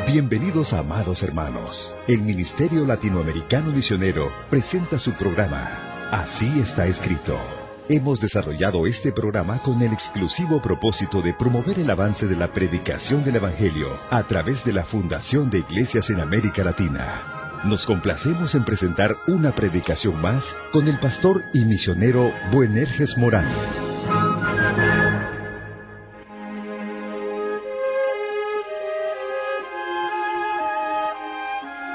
Bienvenidos, amados hermanos. El Ministerio Latinoamericano Misionero presenta su programa, Así está escrito. Hemos desarrollado este programa con el exclusivo propósito de promover el avance de la predicación del Evangelio a través de la Fundación de Iglesias en América Latina. Nos complacemos en presentar una predicación más con el pastor y misionero Boanerges Morán.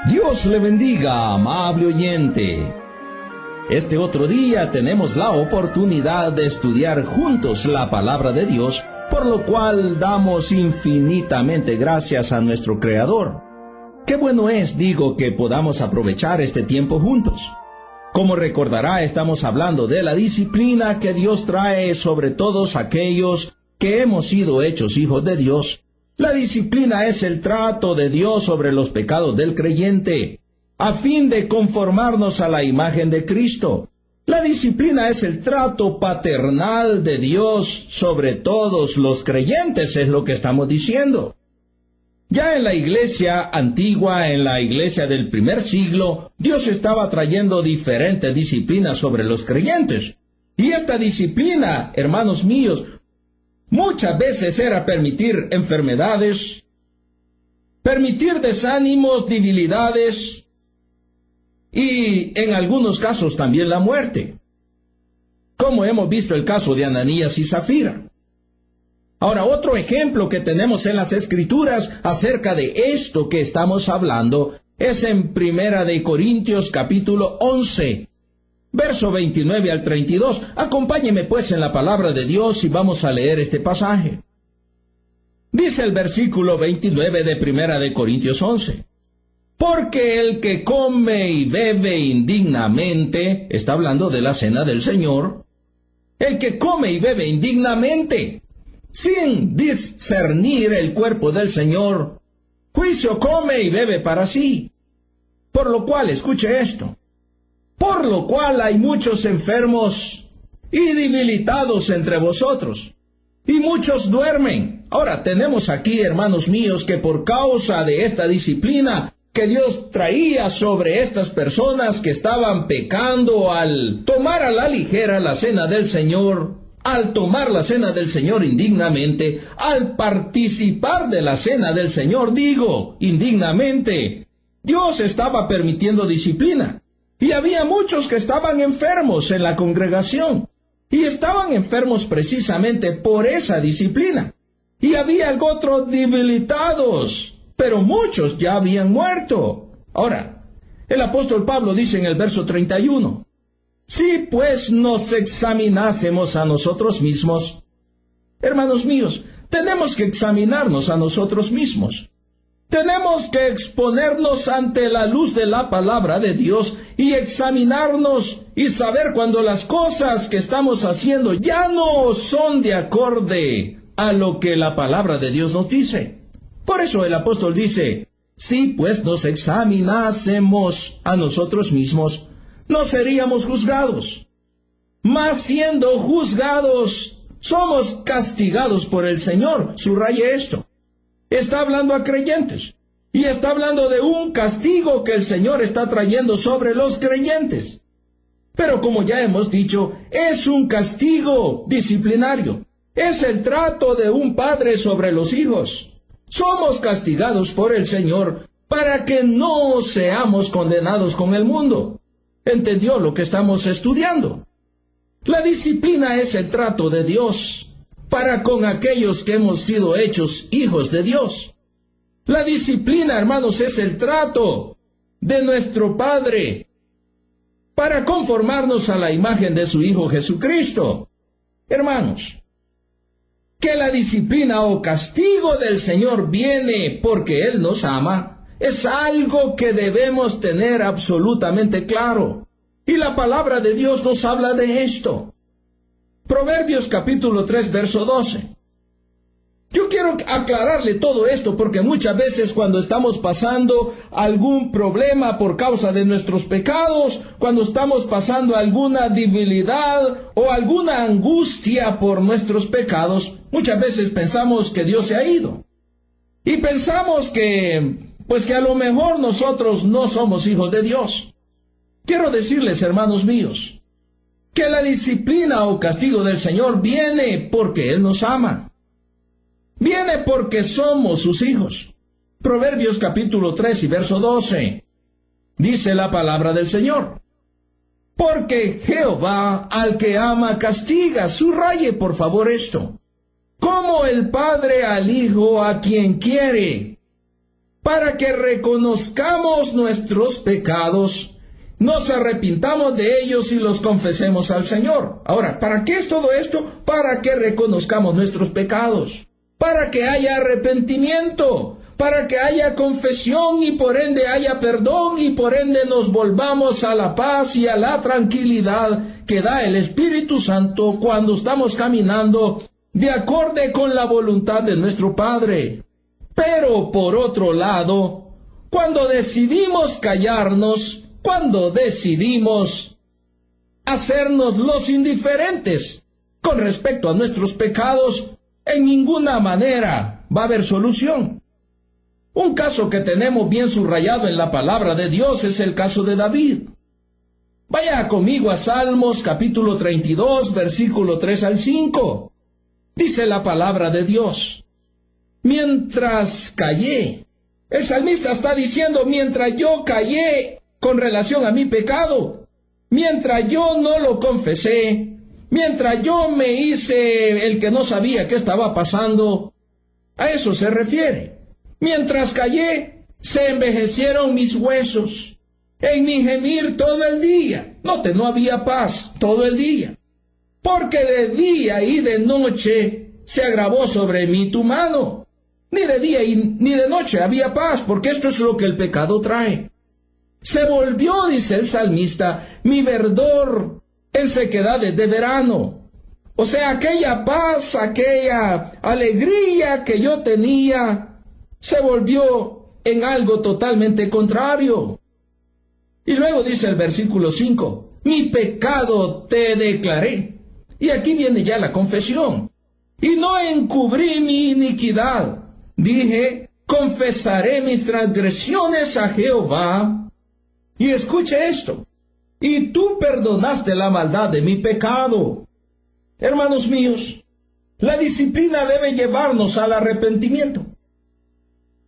Dios le bendiga, amable oyente. Este otro día tenemos la oportunidad de estudiar juntos la palabra de Dios, por lo cual damos infinitamente gracias a nuestro Creador. Qué bueno es, que podamos aprovechar este tiempo juntos. Como recordará, estamos hablando de la disciplina que Dios trae sobre todos aquellos que hemos sido hechos hijos de Dios. La disciplina es el trato de Dios sobre los pecados del creyente, a fin de conformarnos a la imagen de Cristo. La disciplina es el trato paternal de Dios sobre todos los creyentes, es lo que estamos diciendo. Ya en la iglesia antigua, en la iglesia del primer siglo, Dios estaba trayendo diferentes disciplinas sobre los creyentes. Y esta disciplina, hermanos míos, muchas veces era permitir enfermedades, permitir desánimos, debilidades, y en algunos casos también la muerte, como hemos visto el caso de Ananías y Zafira. Ahora, otro ejemplo que tenemos en las Escrituras acerca de esto que estamos hablando es en 1 de Corintios capítulo 11, verso 29 al 32. Acompáñeme pues en la palabra de Dios y vamos a leer este pasaje. Dice el versículo 29 de 1 de Corintios 11. Porque el que come y bebe indignamente, está hablando de la cena del Señor, el que come y bebe indignamente, sin discernir el cuerpo del Señor, juicio come y bebe para sí. Por lo cual, escuche esto, por lo cual hay muchos enfermos y debilitados entre vosotros, y muchos duermen. Ahora, tenemos aquí, hermanos míos, que por causa de esta disciplina que Dios traía sobre estas personas que estaban pecando al tomar a la ligera la cena del Señor, al tomar la cena del Señor indignamente, al participar de la cena del Señor, indignamente, Dios estaba permitiendo disciplina. Y había muchos que estaban enfermos en la congregación, y estaban enfermos precisamente por esa disciplina. Y había otros debilitados, pero muchos ya habían muerto. Ahora, el apóstol Pablo dice en el verso 31, si pues nos examinásemos a nosotros mismos, hermanos míos, tenemos que examinarnos a nosotros mismos. Tenemos que exponernos ante la luz de la palabra de Dios y examinarnos y saber cuando las cosas que estamos haciendo ya no son de acorde a lo que la palabra de Dios nos dice. Por eso el apóstol dice, si pues nos examinásemos a nosotros mismos, no seríamos juzgados. Mas siendo juzgados, somos castigados por el Señor. Subraye esto. Está hablando a creyentes. Y está hablando de un castigo que el Señor está trayendo sobre los creyentes. Pero como ya hemos dicho, es un castigo disciplinario. Es el trato de un padre sobre los hijos. Somos castigados por el Señor para que no seamos condenados con el mundo. ¿Entendió lo que estamos estudiando? La disciplina es el trato de Dios para con aquellos que hemos sido hechos hijos de Dios. La disciplina, hermanos, es el trato de nuestro Padre para conformarnos a la imagen de su Hijo Jesucristo. Hermanos, que la disciplina o castigo del Señor viene porque Él nos ama, es algo que debemos tener absolutamente claro. Y la palabra de Dios nos habla de esto. Proverbios capítulo 3, verso 12. Yo quiero aclararle todo esto porque muchas veces cuando estamos pasando algún problema por causa de nuestros pecados, cuando estamos pasando alguna debilidad o alguna angustia por nuestros pecados, muchas veces pensamos que Dios se ha ido. Y pensamos que a lo mejor nosotros no somos hijos de Dios. Quiero decirles, hermanos míos, que la disciplina o castigo del Señor viene porque Él nos ama. Viene porque somos sus hijos. Proverbios capítulo 3 y verso 12. Dice la palabra del Señor: porque Jehová al que ama castiga. Subraye por favor esto: como el Padre al Hijo a quien quiere, para que reconozcamos nuestros pecados, nos arrepintamos de ellos y los confesemos al Señor. Ahora, ¿para qué es todo esto? Para que reconozcamos nuestros pecados, para que haya arrepentimiento, para que haya confesión y por ende haya perdón y por ende nos volvamos a la paz y a la tranquilidad que da el Espíritu Santo cuando estamos caminando de acorde con la voluntad de nuestro Padre. Pero por otro lado, cuando decidimos callarnos, cuando decidimos hacernos los indiferentes con respecto a nuestros pecados, en ninguna manera va a haber solución. Un caso que tenemos bien subrayado en la palabra de Dios es el caso de David. Vaya conmigo a Salmos capítulo 32, versículo 3 al 5. Dice la palabra de Dios: mientras callé, el salmista está diciendo, mientras yo callé con relación a mi pecado, mientras yo no lo confesé, mientras yo me hice el que no sabía qué estaba pasando, a eso se refiere. Mientras callé, se envejecieron mis huesos, en mi gemir todo el día. Note, no había paz todo el día, porque de día y de noche se agravó sobre mí tu mano. Ni de día ni de noche había paz, porque esto es lo que el pecado trae. Se volvió, dice el salmista, mi verdor en sequedades de verano. O sea, aquella paz, aquella alegría que yo tenía, se volvió en algo totalmente contrario. Y luego dice el versículo 5, mi pecado te declaré. Y aquí viene ya la confesión. Y no encubrí mi iniquidad. Dije, confesaré mis transgresiones a Jehová. Y escuche esto: y tú perdonaste la maldad de mi pecado. Hermanos míos, la disciplina debe llevarnos al arrepentimiento.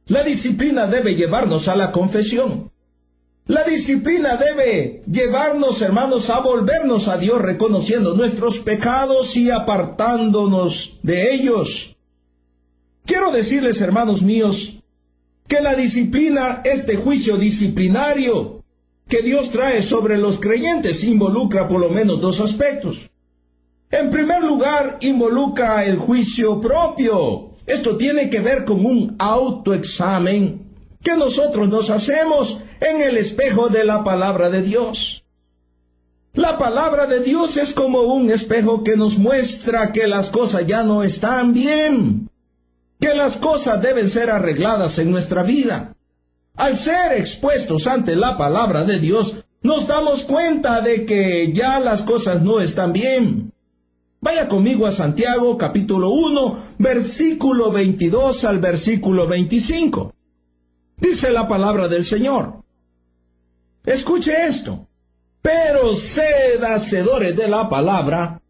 La disciplina debe llevarnos a la confesión. La disciplina debe llevarnos, hermanos, a volvernos a Dios reconociendo nuestros pecados y apartándonos de ellos. Quiero decirles, hermanos míos, que la disciplina, este juicio disciplinario que Dios trae sobre los creyentes, involucra por lo menos dos aspectos. En primer lugar, involucra el juicio propio. Esto tiene que ver con un autoexamen que nosotros nos hacemos en el espejo de la palabra de Dios. La palabra de Dios es como un espejo que nos muestra que las cosas ya no están bien, que las cosas deben ser arregladas en nuestra vida. Al ser expuestos ante la palabra de Dios, nos damos cuenta de que ya las cosas no están bien. Vaya conmigo a Santiago capítulo 1, versículo 22 al versículo 25. Dice la palabra del Señor. Escuche esto: pero sed hacedores de la palabra,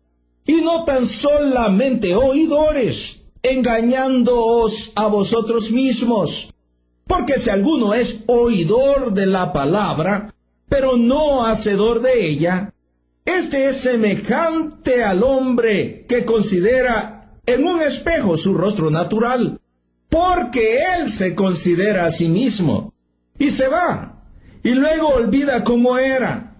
y no tan solamente oidores, engañándoos a vosotros mismos. Porque si alguno es oidor de la palabra, pero no hacedor de ella, este es semejante al hombre que considera en un espejo su rostro natural, porque él se considera a sí mismo, y se va, y luego olvida cómo era.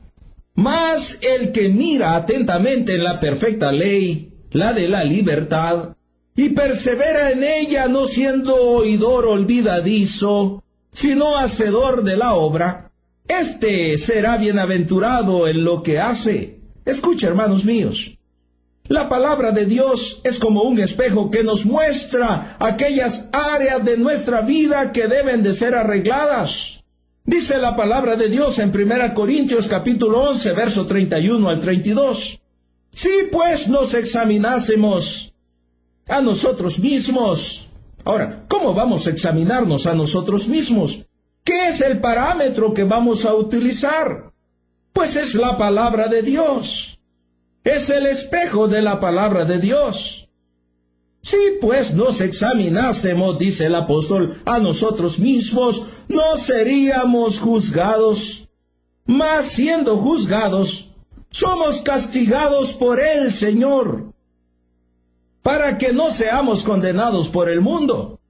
Mas el que mira atentamente en la perfecta ley, la de la libertad, y persevera en ella, no siendo oidor olvidadizo, sino hacedor de la obra, este será bienaventurado en lo que hace. Escucha, hermanos míos, la palabra de Dios es como un espejo que nos muestra aquellas áreas de nuestra vida que deben de ser arregladas. Dice la palabra de Dios en 1 Corintios capítulo 11, verso 31 al 32. Si pues nos examinásemos a nosotros mismos, Ahora, ¿cómo vamos a examinarnos a nosotros mismos? ¿Qué es el parámetro que vamos a utilizar? Pues es la palabra de Dios. Es el espejo de la palabra de Dios. Si pues nos examinásemos, dice el apóstol, a nosotros mismos, no seríamos juzgados. Mas siendo juzgados, somos castigados por el Señor, para que no seamos condenados por el mundo.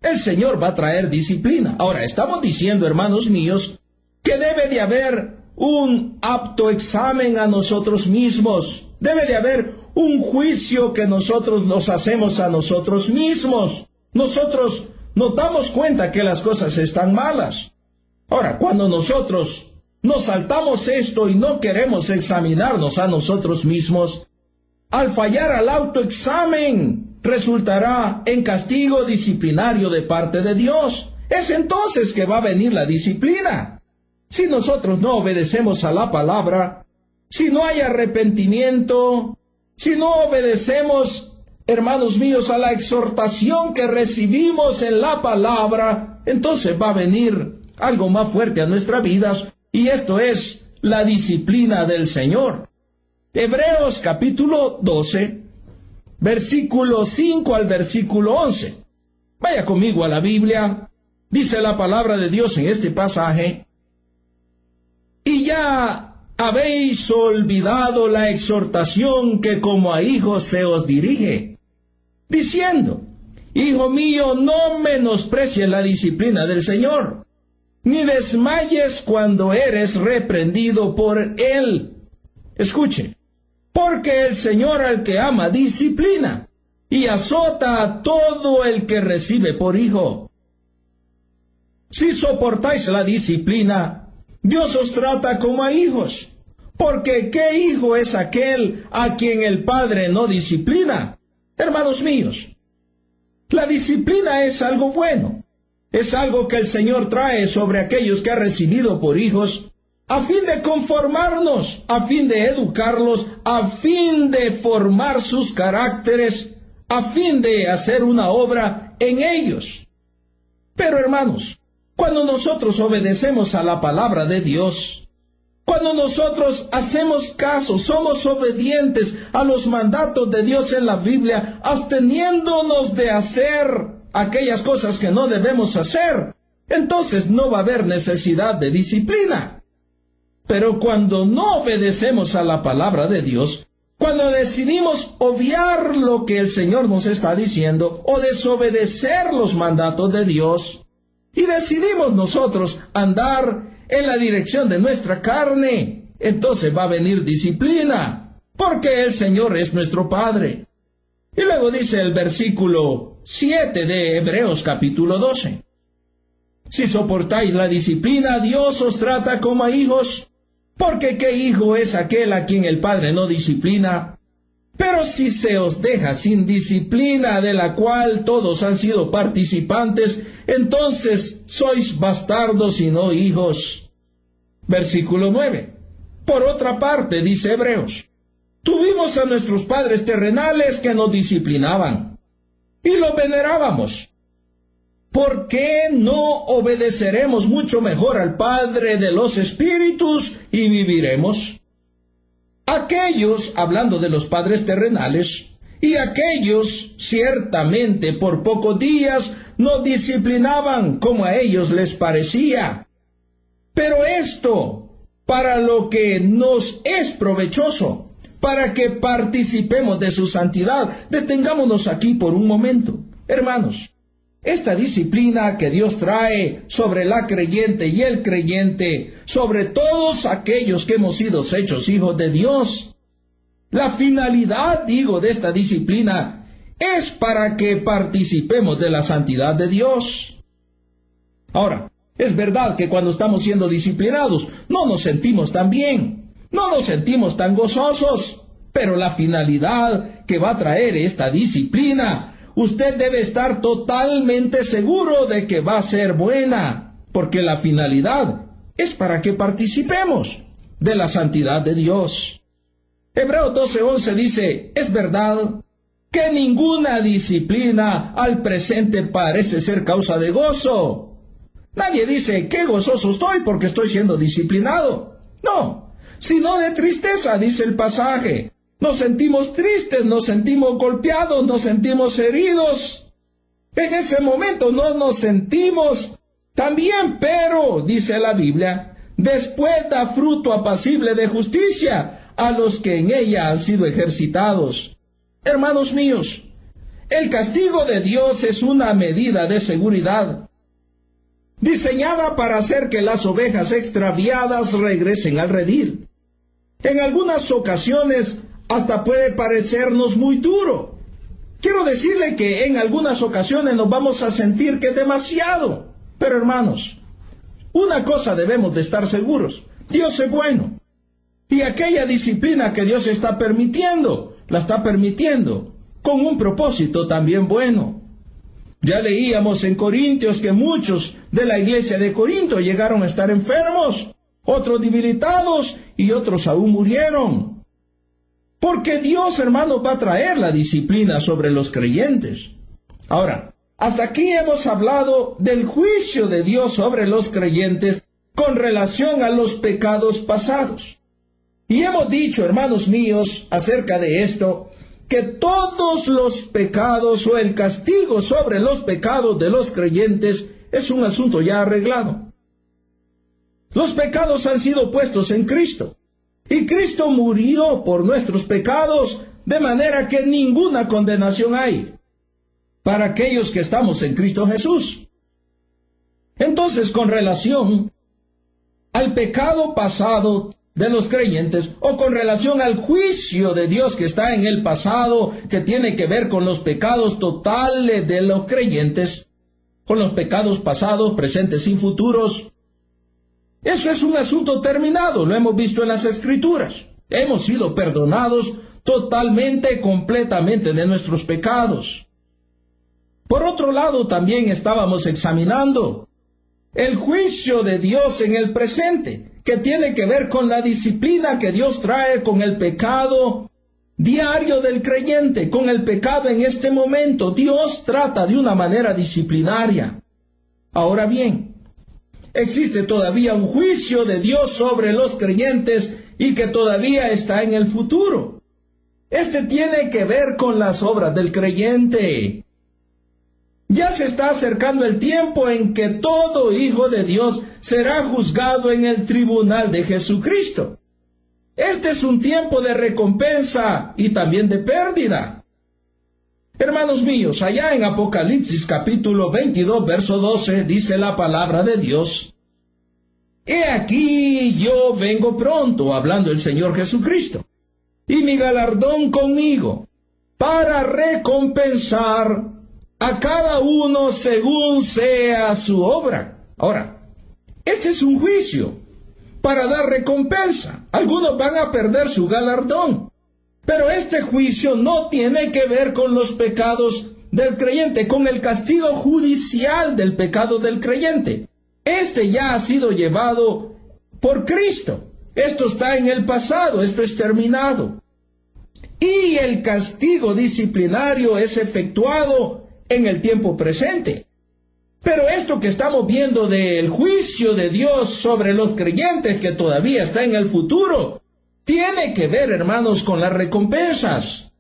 El Señor va a traer disciplina. Ahora, estamos diciendo, hermanos míos, que debe de haber un apto examen a nosotros mismos. Debe de haber un juicio que nosotros nos hacemos a nosotros mismos. Nosotros nos damos cuenta que las cosas están malas. Ahora, cuando nosotros nos saltamos esto y no queremos examinarnos a nosotros mismos, al fallar al autoexamen, resultará en castigo disciplinario de parte de Dios. Es entonces que va a venir la disciplina. Si nosotros no obedecemos a la palabra, si no hay arrepentimiento, si no obedecemos, hermanos míos, a la exhortación que recibimos en la palabra, entonces va a venir algo más fuerte a nuestras vidas, y esto es la disciplina del Señor. Hebreos capítulo 12, versículo 5 al versículo 11. Vaya conmigo a la Biblia. Dice la palabra de Dios en este pasaje: y ya habéis olvidado la exhortación que como a hijos se os dirige, diciendo: Hijo mío, no menosprecies la disciplina del Señor, ni desmayes cuando eres reprendido por Él. Escuche, porque el Señor al que ama disciplina, y azota a todo el que recibe por hijo. Si soportáis la disciplina, Dios os trata como a hijos, porque ¿qué hijo es aquel a quien el Padre no disciplina? Hermanos míos, la disciplina es algo bueno, es algo que el Señor trae sobre aquellos que ha recibido por hijos, a fin de conformarnos, a fin de educarlos, a fin de formar sus caracteres, a fin de hacer una obra en ellos. Pero hermanos, cuando nosotros obedecemos a la palabra de Dios, cuando nosotros hacemos caso, somos obedientes a los mandatos de Dios en la Biblia, absteniéndonos de hacer aquellas cosas que no debemos hacer, entonces no va a haber necesidad de disciplina. Pero cuando no obedecemos a la palabra de Dios, cuando decidimos obviar lo que el Señor nos está diciendo o desobedecer los mandatos de Dios, y decidimos nosotros andar en la dirección de nuestra carne, entonces va a venir disciplina, porque el Señor es nuestro Padre. Y luego dice el versículo 7 de Hebreos capítulo 12. Si soportáis la disciplina, Dios os trata como a hijos, porque ¿qué hijo es aquel a quien el Padre no disciplina? Pero si se os deja sin disciplina, de la cual todos han sido participantes, entonces sois bastardos y no hijos. Versículo 9. Por otra parte, dice Hebreos, tuvimos a nuestros padres terrenales que nos disciplinaban, y los venerábamos. ¿Por qué no obedeceremos mucho mejor al Padre de los Espíritus y viviremos? Aquellos, hablando de los padres terrenales, y aquellos ciertamente por pocos días nos disciplinaban como a ellos les parecía. Pero esto, para lo que nos es provechoso, para que participemos de su santidad. Detengámonos aquí por un momento. Hermanos, esta disciplina que Dios trae sobre la creyente y el creyente, sobre todos aquellos que hemos sido hechos hijos de Dios, la finalidad, de esta disciplina es para que participemos de la santidad de Dios. Ahora, es verdad que cuando estamos siendo disciplinados no nos sentimos tan bien, no nos sentimos tan gozosos, pero la finalidad que va a traer esta disciplina, usted debe estar totalmente seguro de que va a ser buena, porque la finalidad es para que participemos de la santidad de Dios. Hebreos 12:11 dice, es verdad que ninguna disciplina al presente parece ser causa de gozo. Nadie dice, qué gozoso estoy porque estoy siendo disciplinado. No, sino de tristeza, dice el pasaje. Nos sentimos tristes, nos sentimos golpeados, nos sentimos heridos. En ese momento no nos sentimos tan bien, pero, dice la Biblia, después da fruto apacible de justicia a los que en ella han sido ejercitados. Hermanos míos, el castigo de Dios es una medida de seguridad, diseñada para hacer que las ovejas extraviadas regresen al redil. En algunas ocasiones hasta puede parecernos muy duro. Quiero decirle que en algunas ocasiones nos vamos a sentir que es demasiado. Pero hermanos, una cosa debemos de estar seguros: Dios es bueno. Y aquella disciplina que Dios está permitiendo, la está permitiendo con un propósito también bueno. Ya leíamos en Corintios que muchos de la iglesia de Corinto llegaron a estar enfermos, otros debilitados y otros aún murieron. Porque Dios, hermanos, va a traer la disciplina sobre los creyentes. Ahora, hasta aquí hemos hablado del juicio de Dios sobre los creyentes con relación a los pecados pasados. Y hemos dicho, hermanos míos, acerca de esto, que todos los pecados o el castigo sobre los pecados de los creyentes es un asunto ya arreglado. Los pecados han sido puestos en Cristo. Y Cristo murió por nuestros pecados, de manera que ninguna condenación hay para aquellos que estamos en Cristo Jesús. Entonces, con relación al pecado pasado de los creyentes, o con relación al juicio de Dios que está en el pasado, que tiene que ver con los pecados totales de los creyentes, con los pecados pasados, presentes y futuros, eso es un asunto terminado, lo hemos visto en las Escrituras. Hemos sido perdonados totalmente, completamente de nuestros pecados. Por otro lado, también estábamos examinando el juicio de Dios en el presente, que tiene que ver con la disciplina que Dios trae con el pecado diario del creyente, con el pecado en este momento. Dios trata de una manera disciplinaria. Ahora bien, existe todavía un juicio de Dios sobre los creyentes y que todavía está en el futuro. Este tiene que ver con las obras del creyente. Ya se está acercando el tiempo en que todo hijo de Dios será juzgado en el tribunal de Jesucristo. Este es un tiempo de recompensa y también de pérdida. Hermanos míos, allá en Apocalipsis capítulo 22, verso 12, dice la palabra de Dios: He aquí yo vengo pronto, hablando el Señor Jesucristo, y mi galardón conmigo, para recompensar a cada uno según sea su obra. Ahora, este es un juicio para dar recompensa. Algunos van a perder su galardón. Pero este juicio no tiene que ver con los pecados del creyente, con el castigo judicial del pecado del creyente. Este ya ha sido llevado por Cristo. Esto está en el pasado, esto es terminado. Y el castigo disciplinario es efectuado en el tiempo presente. Pero esto que estamos viendo del juicio de Dios sobre los creyentes, que todavía está en el futuro, tiene que ver, hermanos, con las recompensas.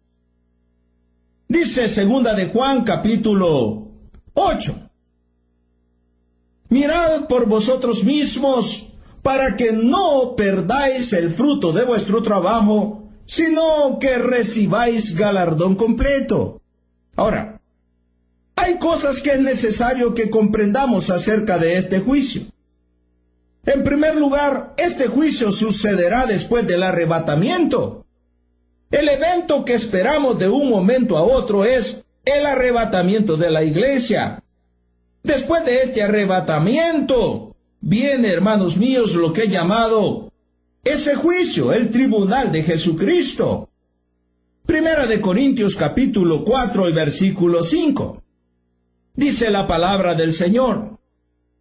Dice 2 de Juan capítulo 8. Mirad por vosotros mismos, para que no perdáis el fruto de vuestro trabajo, sino que recibáis galardón completo. Ahora, hay cosas que es necesario que comprendamos acerca de este juicio. En primer lugar, este juicio sucederá después del arrebatamiento. El evento que esperamos de un momento a otro es el arrebatamiento de la iglesia. Después de este arrebatamiento, viene, hermanos míos, lo que he llamado ese juicio, el tribunal de Jesucristo. Primera de Corintios capítulo 4 y versículo 5. Dice la palabra del Señor: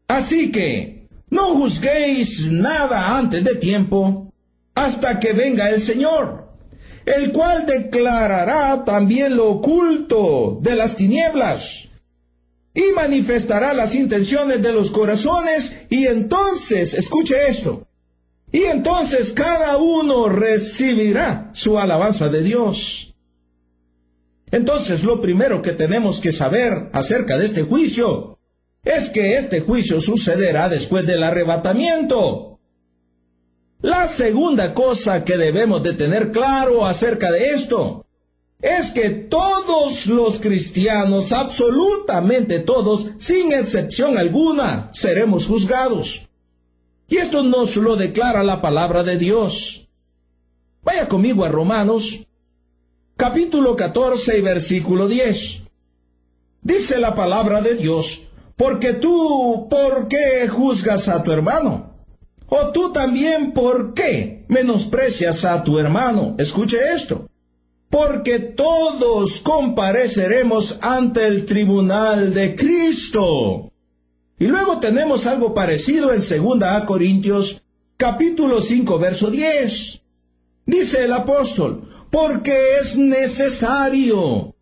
Así que no juzguéis nada antes de tiempo, hasta que venga el Señor, el cual declarará también lo oculto de las tinieblas y manifestará las intenciones de los corazones, y entonces, escuche esto, y entonces cada uno recibirá su alabanza de Dios. Entonces, lo primero que tenemos que saber acerca de este juicio es que este juicio sucederá después del arrebatamiento. La segunda cosa que debemos de tener claro acerca de esto es que todos los cristianos, absolutamente todos, sin excepción alguna, seremos juzgados. Y esto nos lo declara la palabra de Dios. Vaya conmigo a Romanos, capítulo 14 y versículo 10. Dice la palabra de Dios: porque tú, ¿por qué juzgas a tu hermano? O tú también, ¿por qué menosprecias a tu hermano? Escuche esto. Porque todos compareceremos ante el tribunal de Cristo. Y luego tenemos algo parecido en 2 Corintios, capítulo 5, verso 10. Dice el apóstol: porque es necesario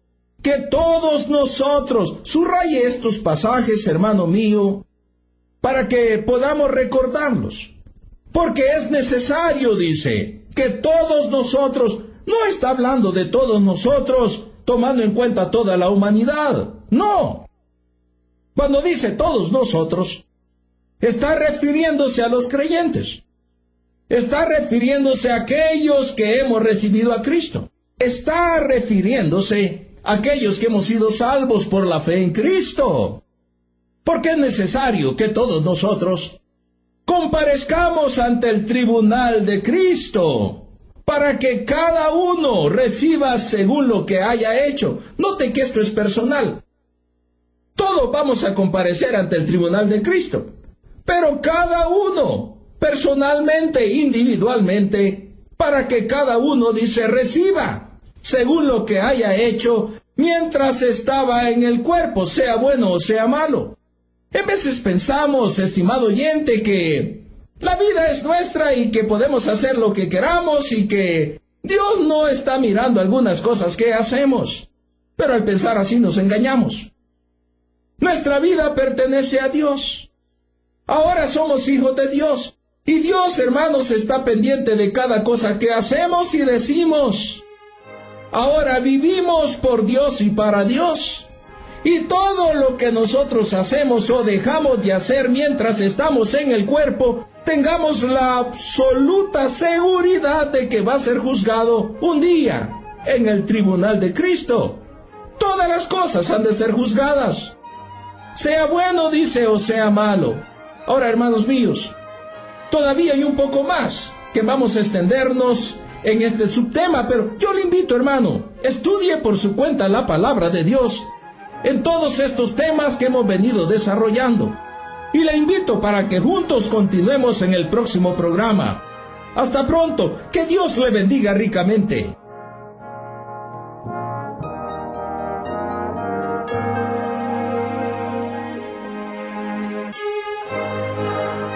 que todos nosotros, subraye estos pasajes, hermano mío, para que podamos recordarlos. Porque es necesario, dice, que todos nosotros, no está hablando de todos nosotros, tomando en cuenta toda la humanidad. No. Cuando dice todos nosotros, está refiriéndose a los creyentes. Está refiriéndose a aquellos que hemos recibido a Cristo. Está refiriéndose a aquellos que hemos sido salvos por la fe en Cristo. Porque es necesario que todos nosotros comparezcamos ante el tribunal de Cristo, para que cada uno reciba según lo que haya hecho. Note que esto es personal. Todos vamos a comparecer ante el tribunal de Cristo, pero cada uno, personalmente, individualmente, para que cada uno, dice, reciba según lo que haya hecho mientras estaba en el cuerpo, sea bueno o sea malo. En veces pensamos, estimado oyente, que la vida es nuestra y que podemos hacer lo que queramos y que Dios no está mirando algunas cosas que hacemos. Pero al pensar así nos engañamos. Nuestra vida pertenece a Dios. Ahora somos hijos de Dios. Y Dios, hermanos, está pendiente de cada cosa que hacemos y decimos. Ahora vivimos por Dios y para Dios. Y todo lo que nosotros hacemos o dejamos de hacer mientras estamos en el cuerpo, tengamos la absoluta seguridad de que va a ser juzgado un día en el tribunal de Cristo. Todas las cosas han de ser juzgadas, sea bueno, dice, o sea malo. Ahora, hermanos míos, todavía hay un poco más que vamos a extendernos en este subtema, pero yo le invito, hermano, estudie por su cuenta la palabra de Dios en todos estos temas que hemos venido desarrollando. Y le invito para que juntos continuemos en el próximo programa. Hasta pronto, que Dios le bendiga ricamente.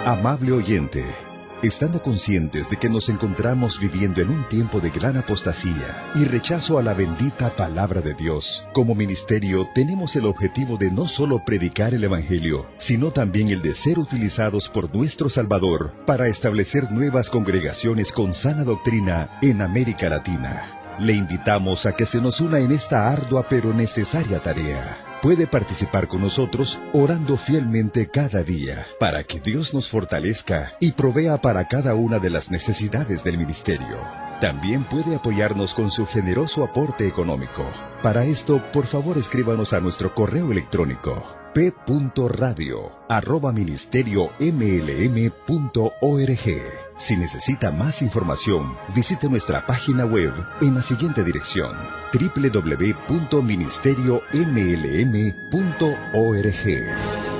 Amable oyente, estando conscientes de que nos encontramos viviendo en un tiempo de gran apostasía y rechazo a la bendita palabra de Dios, como ministerio tenemos el objetivo de no solo predicar el Evangelio, sino también el de ser utilizados por nuestro Salvador para establecer nuevas congregaciones con sana doctrina en América Latina. Le invitamos a que se nos una en esta ardua pero necesaria tarea. Puede participar con nosotros orando fielmente cada día para que Dios nos fortalezca y provea para cada una de las necesidades del ministerio. También puede apoyarnos con su generoso aporte económico. Para esto, por favor, escríbanos a nuestro correo electrónico p.radio@ministeriomlm.org. Si necesita más información, visite nuestra página web en la siguiente dirección: www.ministeriomlm.org.